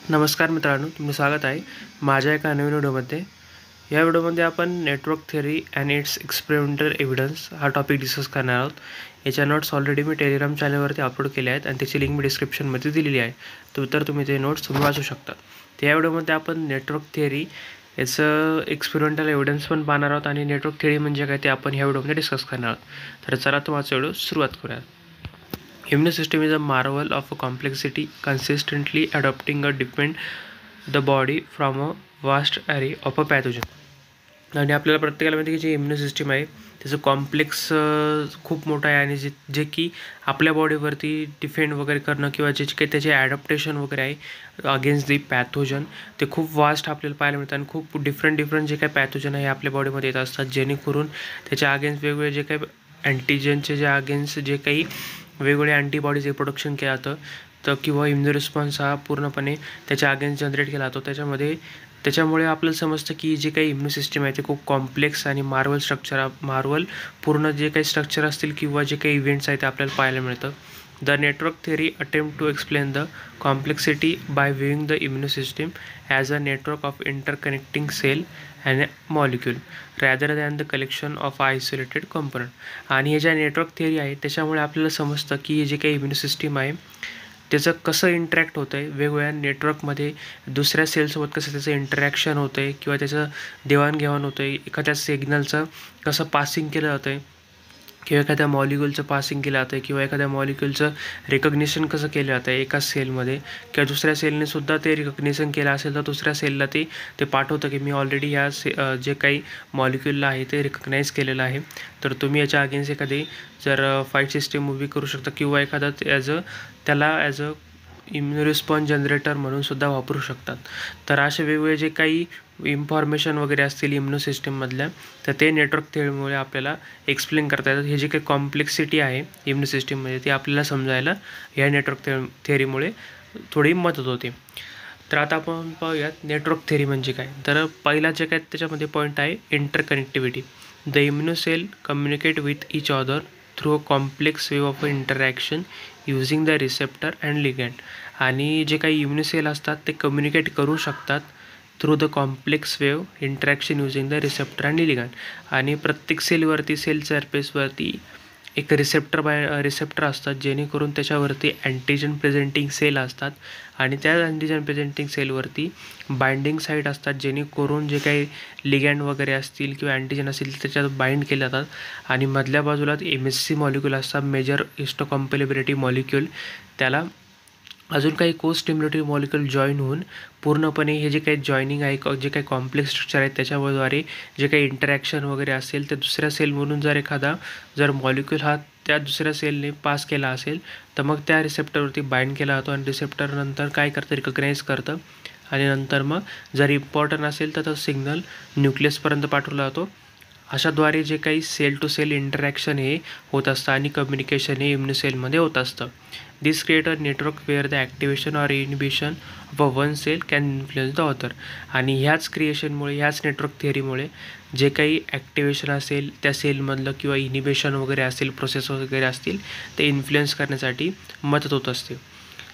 नमस्कार मित्रांनो, तुमचं स्वागत आहे माझ्या एका नवीन व्हिडिओमध्ये. या व्हिडिओमध्ये आपण network theory and it's experimental evidence हा टॉपिक डिस्कस करणार आहोत. याच्या नोट्स ऑलरेडी मी टेलिग्राम चॅनलवरती अपलोड केले आहेत आणि त्याची लिंक मी डिस्क्रिप्शनमध्ये दिलेली आहे. तर तुम्ही ते नोट्स वाचू शकता. तर या व्हिडिओमध्ये आपण नेटवर्क थिअरी याचं एक्सपेरिमेंटल एव्हिडन्स पण पाहणार आहोत आणि नेटवर्क थिअरी म्हणजे काय ते आपण ह्या व्हिडिओमध्ये डिस्कस करणार आहोत. तर चला तुम्हाला व्हिडिओ सुरुवात करूया. Immune system is a marvel of a complexity, consistently adapting or defend the body from a vast array of a pathogen. आणि आपल्याला प्रत्येकाला माहिती की जे इम्युनो सिस्टीम आहे त्याचं कॉम्प्लेक्स खूप मोठं आहे आणि जे की आपल्या बॉडीवरती डिफेंड वगैरे करणं किंवा जे काही त्याचे ॲडॅप्टेशन वगैरे आहे अगेन्स्ट दी पॅथोजन ते खूप वास्ट आपल्याला पाहायला मिळतं आणि खूप डिफरंट जे काही पॅथोजन आहे आपल्या बॉडीमध्ये येत असतात, जेणेकरून त्याच्या अगेन्स्ट वेगवेगळे जे काही अँटीजनचे जे अगेन्स्ट जे काही वेगवेगळे अँटीबॉडीज प्रोडक्शन केलं जातं तर किंवा इम्युनो रिस्पॉन्स हा पूर्णपणे त्याच्या अगेन्स्ट जनरेट केला जातो. त्याच्यामुळे आपल्याला समजतं की जे काही इम्युनो सिस्टम आहे ते खूप कॉम्प्लेक्स आणि मार्वल पूर्ण जे काही स्ट्रक्चर असतील किंवा जे काही इव्हेंट्स आहेत ते आपल्याला पाहायला मिळतं. The network theory attempt to explain the complexity by viewing the immuno system as a network of interconnecting cell and molecule rather than the collection of isolated component. आणि हे ज्या नेटवर्क थिअरी आहे त्याच्यामुळे आपल्याला समजतं की जे काही इम्युनो सिस्टीम आहे त्याचं कसं इंटरॅक्ट होतं आहे वेगवेगळ्या नेटवर्कमध्ये, दुसऱ्या सेलसोबत कसं त्याचं इंटरॅक्शन होतं आहे किंवा त्याचं देवाणघेवाण होतं आहे, एखाद्या सिग्नलचं कसं पासिंग केलं जातं आहे किंवा एखाद्या मॉलिक्यूलचं पासिंग केलं जातं आहे किंवा एखाद्या मॉलिक्यूलचं रिकग्निशन कसं केलं जातं आहे एका सेलमध्ये किंवा दुसऱ्या सेलनेसुद्धा ते रिकग्निशन केलं असेल तर दुसऱ्या सेलला ते पाठवतं की मी ऑलरेडी ह्या जे काही मॉलिक्यूलला आहे ते रिकग्नाईज केलेलं आहे. तर तुम्ही याच्या अगेन्स्ट एखादी जर फाईट सिस्टीम उभी करू शकता किंवा एखादा त्याला as a immuno response generator म्हणून सुद्धा वापरू शकतात. तर असे वेगवेगळे जे काही इन्फॉर्मेशन वगैरे असतील इम्युनो सिस्टीममधल्या तर ते नेटवर्क थिअरीमुळे आपल्याला एक्सप्लेन करता येतात. हे जे काही कॉम्प्लेक्सिटी आहे इम्युनो सिस्टीममध्ये ती आपल्याला समजायला या नेटवर्क थिअरीमुळे थोडी मदत होते. तर आता आपण पाहूयात नेटवर्क थिअरी म्हणजे काय. तर पहिला जे काय त्याच्यामध्ये पॉईंट आहे interconnectivity. The immuno cell communicate with each other through a complex way of interaction using the receptor and ligand. आणि जे काही इम्युनो सेल असतात ते कम्युनिकेट करू शकतात through the complex wave interaction using the receptor and ligand. आणि प्रत्येक सेलवरती sale सरफेसवरती एक रिसेप्टर असतात जेणेकरून त्याच्यावरती अँटीजन प्रेझेंटिंग सेल असतात आणि त्या अँटीजन प्रेझेंटिंग सेलवरती बाइंडिंग साईट असतात जेणेकरून जे काही लिगँड वगैरे असतील किंवा अँटीजन असतील त्याच्यात बाइंड केले जातात. आणि मधल्या बाजूला MSC मॉलिक्यूल असतात, मेजर हिस्टोकॉम्पॅटिबिलिटी मॉलिक्यूल. त्याला अजून काही को स्टिम्युलेटरी मॉलिक्यूल जॉईन होऊन पूर्णपणे हे जे काही जॉईनिंग आहे जे काही कॉम्प्लेक्स स्ट्रक्चर आहे त्याच्याद्वारे जे काही इंटरॅक्शन वगैरे असेल तर दुसऱ्या सेलमधून जर मॉलिक्यूल हा त्या दुसऱ्या सेलने पास केला असेल तर मग त्या रिसेप्टरवरती बाइंड केला जातो आणि रिसेप्टर नंतर काय करतं रिकग्नाईज करतं आणि नंतर मग जर इम्पॉर्टंट असेल तर तो सिग्नल न्यूक्लियसपर्यंत पाठवला जातो. अशाद्वारे जे काही सेल टू सेल इंटरॅक्शन हे होत असतं आणि कम्युनिकेशन हे इम्युनो सेलमध्ये होत असतं. This create a network where the activation or inhibition of a one cell can influence the other. आणि ह्याच क्रिएशनमुळे ह्याच नेटवर्क थिअरीमुळे जे काही ॲक्टिवेशन असेल त्या सेलमधलं किंवा इनिबिशन वगैरे असेल प्रोसेस वगैरे असतील ते इन्फ्लुएन्स करण्यासाठी मदत होत असते.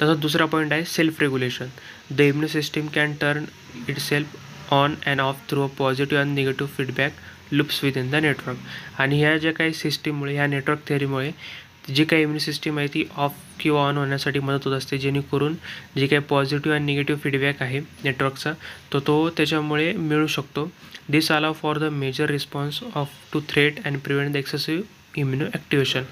तसंच दुसरा पॉईंट आहे self regulation. The immuno system can turn it self on and of through a positive and negative feedback loops with in the network. आणि ह्या ज्या काही सिस्टीममुळे ह्या नेटवर्क थिअरीमुळे जी काही इम्युनो सिस्टीम आहे ती ऑफ किंवा ऑन होण्यासाठी मदत होत असते जेणेकरून जे काही पॉझिटिव्ह आणि निगेटिव्ह फीडबॅक आहे नेटवर्कचा तो त्याच्यामुळे मिळू शकतो. This allow for the major response of to threat and prevent the excessive immuno activation.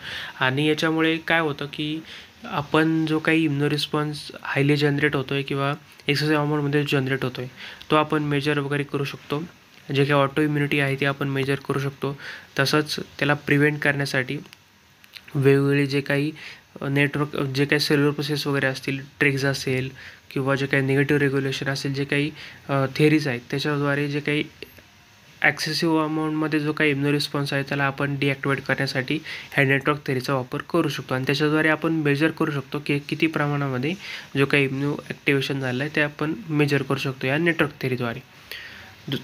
आणि याच्यामुळे काय होतं की आपण जो काही इम्युनो रिस्पॉन्स हायली जनरेट होतो आहे किंवा एक्सेसिव्ह अमाऊंटमध्ये जनरेट होतो आहे तो आपण मेजर वगैरे करू शकतो. जे काही ऑटो इम्युनिटी आहे ती आपण मेजर करू शकतो. तसंच त्याला प्रिव्हेंट करण्यासाठी वेगवेगळे जे काही नेटवर्क जे काही सेल्युलर प्रोसेस वगैरे असतील, ट्रिक्स असेल किंवा जे काही निगेटिव्ह रेग्युलेशन असेल, जे काही थिअरीज आहेत त्याच्याद्वारे जे काही ॲक्सेसिव्ह अमाऊंटमध्ये जो काही इम्युनो रिस्पॉन्स आहे त्याला आपण डिॲक्टिवेट करण्यासाठी ह्या नेटवर्क थिअरीचा वापर करू शकतो. आणि त्याच्याद्वारे आपण मेजर करू शकतो की किती प्रमाणामध्ये जो काही इम्युनो ॲक्टिवेशन झालं आहे ते आपण मेजर करू शकतो या नेटवर्क थिअरीद्वारे.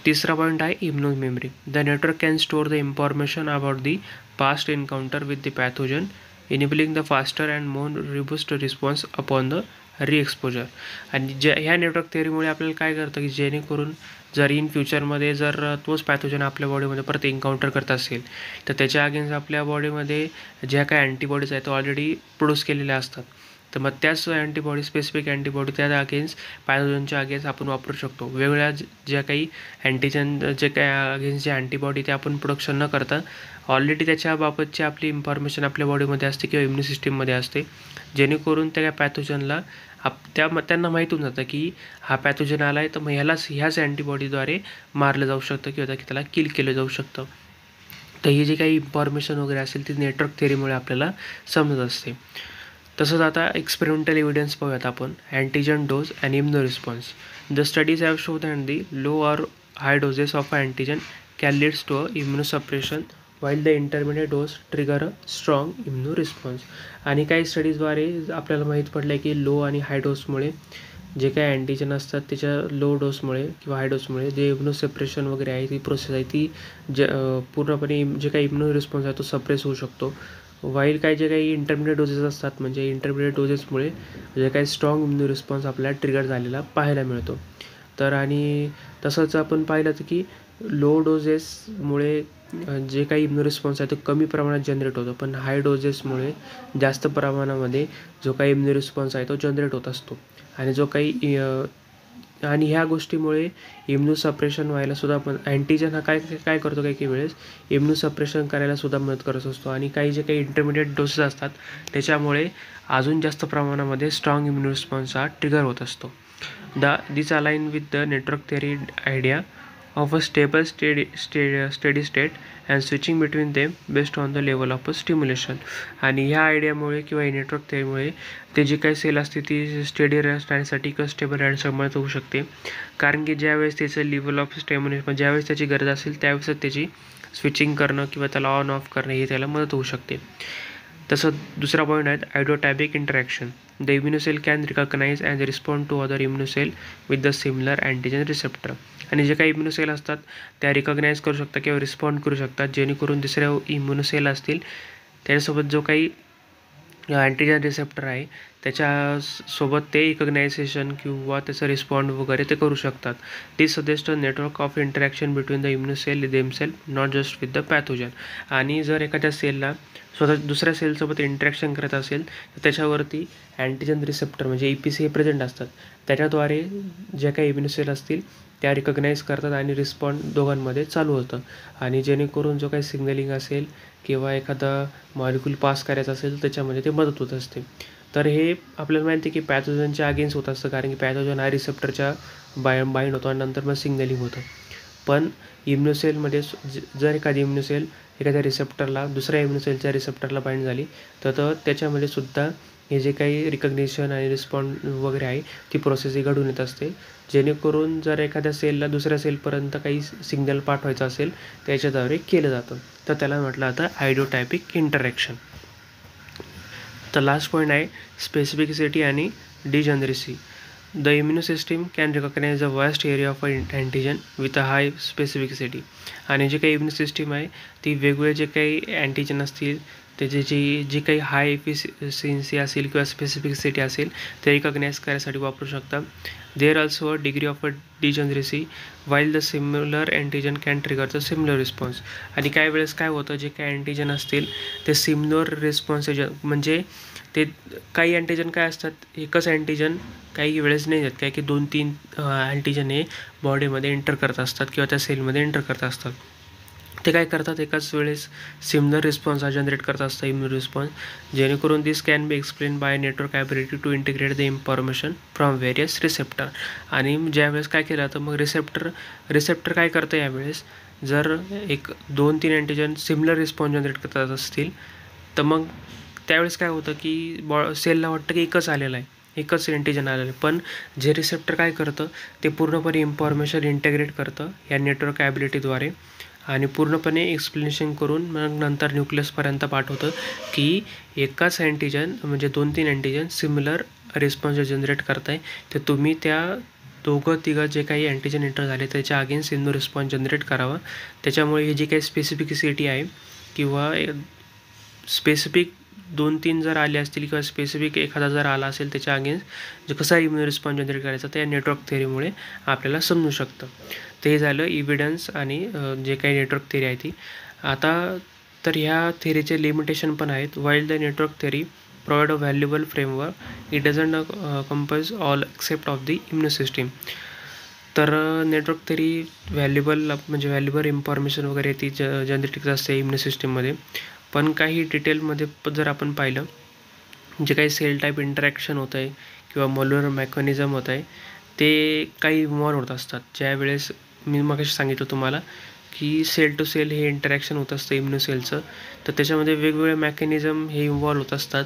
तिसरा पॉईंट आहे immuno memory. The network can store the information about the past encounter with the pathogen enabling the faster and more robust response upon the रिएक्सपोजर. आणि ह्या नेटवर्क थिअरीमुळे आपल्याला काय करतं की जेणेकरून जर इन फ्युचरमध्ये जर तोच पॅथोजन आपल्या बॉडीमध्ये परत एन्काउंटर करत असेल तर त्याच्या अगेन्स्ट आपल्या बॉडीमध्ये ज्या काही अँटीबॉडीज आहेत तो ऑलरेडी प्रोड्यूस केलेल्या असतात. तर मग त्याच अँटीबॉडी स्पेसिफिक अँटीबॉडी त्या अगेन्स्ट पॅथोजनच्या अगेन्स्ट आपण वापरू शकतो. वेगवेगळ्या ज्या काही अँटीजन जे काही अगेन्स्ट जे अँटीबॉडी ते आपण प्रोडक्शन न करता ऑलरेडी त्याच्याबाबतची आपली इन्फॉर्मेशन आपल्या बॉडीमध्ये असते किंवा इम्युनी सिस्टीममध्ये असते, जेणेकरून त्या पॅथोजनला त्यांना माहीत होऊन जातं की हा पॅथोजन आला आहे तर मग ह्याच अँटीबॉडीद्वारे मारलं जाऊ शकतं किंवा त्याला किल केलं जाऊ शकतं. तर ही जी काही इन्फॉर्मेशन वगैरे असेल ती नेटवर्क थिअरीमुळे आपल्याला समजत असते. तसंच आता एक्सपेरिमेंटल एव्हिडन्स पाहूयात आपण. Antigen dose and immuno response. The studies have shown that the low or high doses of antigen can leads to a immunosuppression while the intermediate dose trigger a strong immuno response. आणि काही स्टडीजद्वारे आपल्याला माहीत पडलं आहे की low आणि हाय डोसमुळे जे काही अँटीजन असतात त्याच्या लो डोसमुळे किंवा हाय डोसमुळे जे इम्युनो सेपरेशन वगैरे आहे ती प्रोसेस आहे ती पूर्णपणे जे काही इम्युनो रिस्पॉन्स आहे तो सप्रेस होऊ शकतो. वाईल जे काही इंटरमिडिएट डोजेस असतात म्हणजे इंटरमिडिएट डोजेसमुळे जे काही स्ट्रॉंग इम्युनो रिस्पॉन्स आपल्याला ट्रिगर झालेला पाहायला मिळतो. तर आणि तसंच आपण पाहिलं तर की लो डोजेसमुळे जे काही इम्युनो रिस्पॉन्स आहे तो कमी प्रमाणात जनरेट होतो, पण हाय डोजेसमुळे जास्त प्रमाणामध्ये जो काही इम्युनो रिस्पॉन्स आहे तो जनरेट होत असतो. आणि जो काही आणि ह्या गोष्टीमुळे इम्युनो सप्रेशन व्हायला सुद्धा पण अँटीजन हा काय करतो काही वेळेस इम्युनो सप्रेशन करायला सुद्धा मदत करत असतो. आणि काही जे काही इंटरमिडिएट डोसेस असतात त्याच्यामुळे अजून जास्त प्रमाणामध्ये स्ट्रॉंग इम्युनो रिस्पॉन्स हा ट्रिगर होत असतो. This align with the network theory idea of a stable steady state and switching between them based on the level of stimulation. आणि ह्या आयडियामुळे किंवा नेटवर्क थिअरीमुळे ते जी काही सेल असते ती स्टेडी राहण्यासाठी किंवा स्टेबल राहण्यासाठी मदत होऊ शकते. कारण की ज्यावेळेस त्याचं लेवल ऑफ स्टिम्युलेशन ज्यावेळेस त्याची गरज असेल त्यावेळेस त्याची स्विचिंग करणं किंवा त्याला ऑन ऑफ करणं हे त्याला मदत होऊ शकते. तसं दुसरा पॉईंट आहे idiotypic interaction. The immunocell can recognise and respond to other immunocell with the similar antigen receptor. आणि जे काही इम्युनोसेल असतात त्या रिकॉग्नाइज करू शकतात किंवा रिस्पॉन्ड करू शकतात, जेणेकरून दुसऱ्या इम्युनोसेल असतील त्याच्यासोबत जो काही अँटीजन रिसेप्टर आहे त्याच्यासोबत ते रिकॉग्नायझेशन किंवा त्याचं रिस्पॉन्ड वगैरे ते करू शकतात. This suggest a network of interaction between the immunocell themselves not just with the pathogen. आणि जर एखाद्या सेलला स्वतः दुसऱ्या सेलसोबत इंटरॅक्शन करत असेल तर त्याच्यावरती अँटीजन रिसेप्टर म्हणजे EPC हे प्रेझेंट असतात. त्याच्याद्वारे ज्या काही इम्युनोसेल असतील त्या रिकॉग्नाइज करतात आणि रिस्पॉन्ड दोघांमध्ये चालू होतं. आणि जेणेकरून जो काही सिग्नलिंग असेल किंवा एखादा मॉलिक्यूल पास करायचा असेल त्याच्यामध्ये ते मदत होत असते. तर हे आपल्याला माहिती आहे की पॅथोजनच्या अगेन्स्ट होत असतं, कारण की पॅथोजन हा रिसेप्टरच्या बाइंड होतो आणि नंतर मग सिग्नलिंग होतं. पण इम्युनोसेलमध्ये जर एखादी इम्युनोसेल एखाद्या रिसेप्टरला दुसऱ्या इम्युनोसेलच्या रिसेप्टरला बाइंड झाली तर त्याच्यामध्ये सुद्धा हे जे काही रिकग्निशन आणि रिस्पॉन्ड वगैरे आहे ती प्रोसेस ही घडून येत असते. जेणेकरून जर एखाद्या सेलला दुसऱ्या सेलपर्यंत काही सिग्नल पाठवायचा असेल त्याच्याद्वारे केलं जातं. तर त्याला म्हटलं आता आयडोटॅपिक इंटरॅक्शन. तर लास्ट पॉईंट आहे स्पेसिफिसिटी आणि degeneracy. The immuno system can recognise a vast area of antigen with a high specificity. आणि जे काही इम्युनो सिस्टीम आहे ती वेगवेगळे जे काही अँटीजन असतील त्याची जी काही हाय एफिशियन्सी असेल किंवा स्पेसिफिसिटी असेल ते रिकॉग्नाइज करायसाठी वापरू शकतात. There also a degree of a degeneracy while the similar antigen can trigger the similar response. आणि काही वेळेस काय होतं जे काही अँटीजन असतील ते सिमिलर रिस्पॉन्स म्हणजे ते काही अँटीजन काय असतात एकच अँटीजन काही वेळेस नाही येत, काय की 2-3 अँटीजन हे बॉडीमध्ये एंटर करत असतात किंवा त्या सेलमध्ये एंटर करत असतात. ते काय करतात एकाच वेळेस सिमिलर रिस्पॉन्स हा जनरेट करत असतं इम्युनो रिस्पॉन्स, जेणेकरून this can be explain by network ability to integrate the information from various receptor. आणि ज्यावेळेस काय केलं तर मग रिसेप्टर काय करतं यावेळेस जर 1-2-3 अँटीजन सिमिलर रिस्पॉन्स जनरेट करत असतील तर मग त्यावेळेस काय होतं की सेलला वाटतं की एकच आलेलं आहे, एकच अँटीजन आलेलं आहे. पण जे रिसेप्टर काय करतं ते पूर्णपणे इन्फॉर्मेशन इंटिग्रेट करतं या नेटवर्क ॲबिलिटीद्वारे आणि पूर्णपणे एक्सप्लेनेशन करून मग नंतर न्यूक्लियसपर्यंत पाठवतं की एकाच अँटीजन म्हणजे 2-3 अँटीजन सिमिलर रिस्पॉन्स जनरेट करत आहे, तर तुम्ही त्या 2-3 जे काही अँटीजन एंटर झाले त्याच्या अगेन्स्ट इम्युनो रिस्पॉन्स जनरेट करावा. त्याच्यामुळे ही जी काही स्पेसिफिसिटी आहे किंवा स्पेसिफिक 2-3 जर आले असतील किंवा स्पेसिफिक एखादा जर आला असेल त्याच्या अगेन्स्ट जे कसा इम्युन रिस्पॉन्स जनरेट करायचा ते नेटवर्क थेअरीमुळे आपल्याला समजू शकतं. ते झालं इव्हिडन्स आणि जे काही नेटवर्क थेअरी आहे ती. आता तर ह्या थेअरीचे लिमिटेशन पण आहेत. While the network theory provide a valuable framework it doesn't compels all except of the immune system. तर नेटवर्क थेअरी व्हॅल्युएबल इन्फॉर्मेशन वगैरे ती जनरेटिक्स असते इम्युन सिस्टीममध्ये. पण काही डिटेलमध्ये जर आपण पाहिलं जे काही सेल टाईप इंटरॅक्शन होत आहे किंवा मॉल्युलर मेकॅनिझम होत आहे ते काही इन्व्हॉल्व होत असतात. ज्यावेळेस मी मगाशी सांगितलं तुम्हाला की सेल टू सेल हे इंटरॅक्शन होत असतं इम्युनो सेलचं, तर त्याच्यामध्ये वेगवेगळे मेकॅनिझम हे इन्व्हॉल्व होत असतात.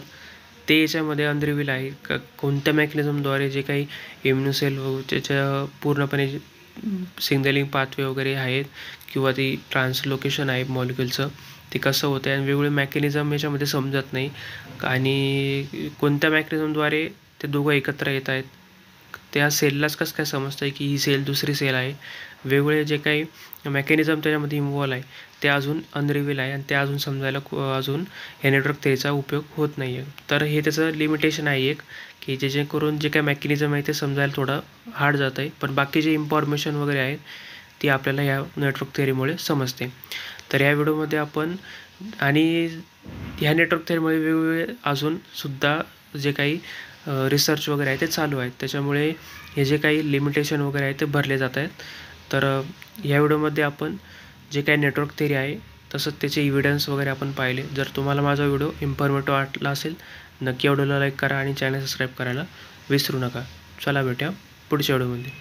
ते याच्यामध्ये अनरिव्हील आहे का कोणत्या मेकॅनिझमद्वारे जे काही इम्युनो सेल त्याच्या पूर्णपणे सिग्नलिंग पाथवे वगैरे आहेत किंवा ती ट्रान्सलोकेशन आहे मॉलिक्युलचं ते कसं होतं आहे आणि वेगवेगळे मेकॅनिझम याच्यामध्ये समजत नाही आणि कोणत्या मेकॅनिझमद्वारे ते दोघं एकत्र येत आहेत त्या सेललाच कसं काय समजतं आहे की ही सेल दुसरी सेल आहे. वेगवेगळे जे काही मेकॅनिझम त्याच्यामध्ये इन्व्हॉल्व आहे ते अजून अनरिव्हील आहे आणि ते अजून समजायला अजून हे नेटवर्क थेअरीचा उपयोग होत नाही आहे. तर हे त्याचं लिमिटेशन आहे एक की जेणेकरून जे काही मेकॅनिझम आहे ते समजायला थोडं हार्ड जातं आहे, पण बाकी जे इन्फॉर्मेशन वगैरे आहेत ती आपल्याला ह्या नेटवर्क थेअरीमुळे समजते. तर या व्हिडिओमध्ये आपण आणि ह्या नेटवर्क थेअरीमुळे वेगवेगळे अजूनसुद्धा जे काही रिसर्च वगैरे आहे ते चालू आहेत, त्याच्यामुळे हे जे काही लिमिटेशन वगैरे आहे ते भरले जात आहेत. तर या व्हिडिओमध्ये आपण जे काही नेटवर्क थेअरी आहे तसंच त्याचे इव्हिडन्स वगैरे आपण पाहिले. जर तुम्हाला माझा व्हिडिओ इन्फॉर्मेटिव्ह वाटला असेल नक्की व्हिडिओला लाईक करा आणि चॅनल सबस्क्राईब करायला विसरू नका. चला भेटूया पुढच्या व्हिडिओमध्ये.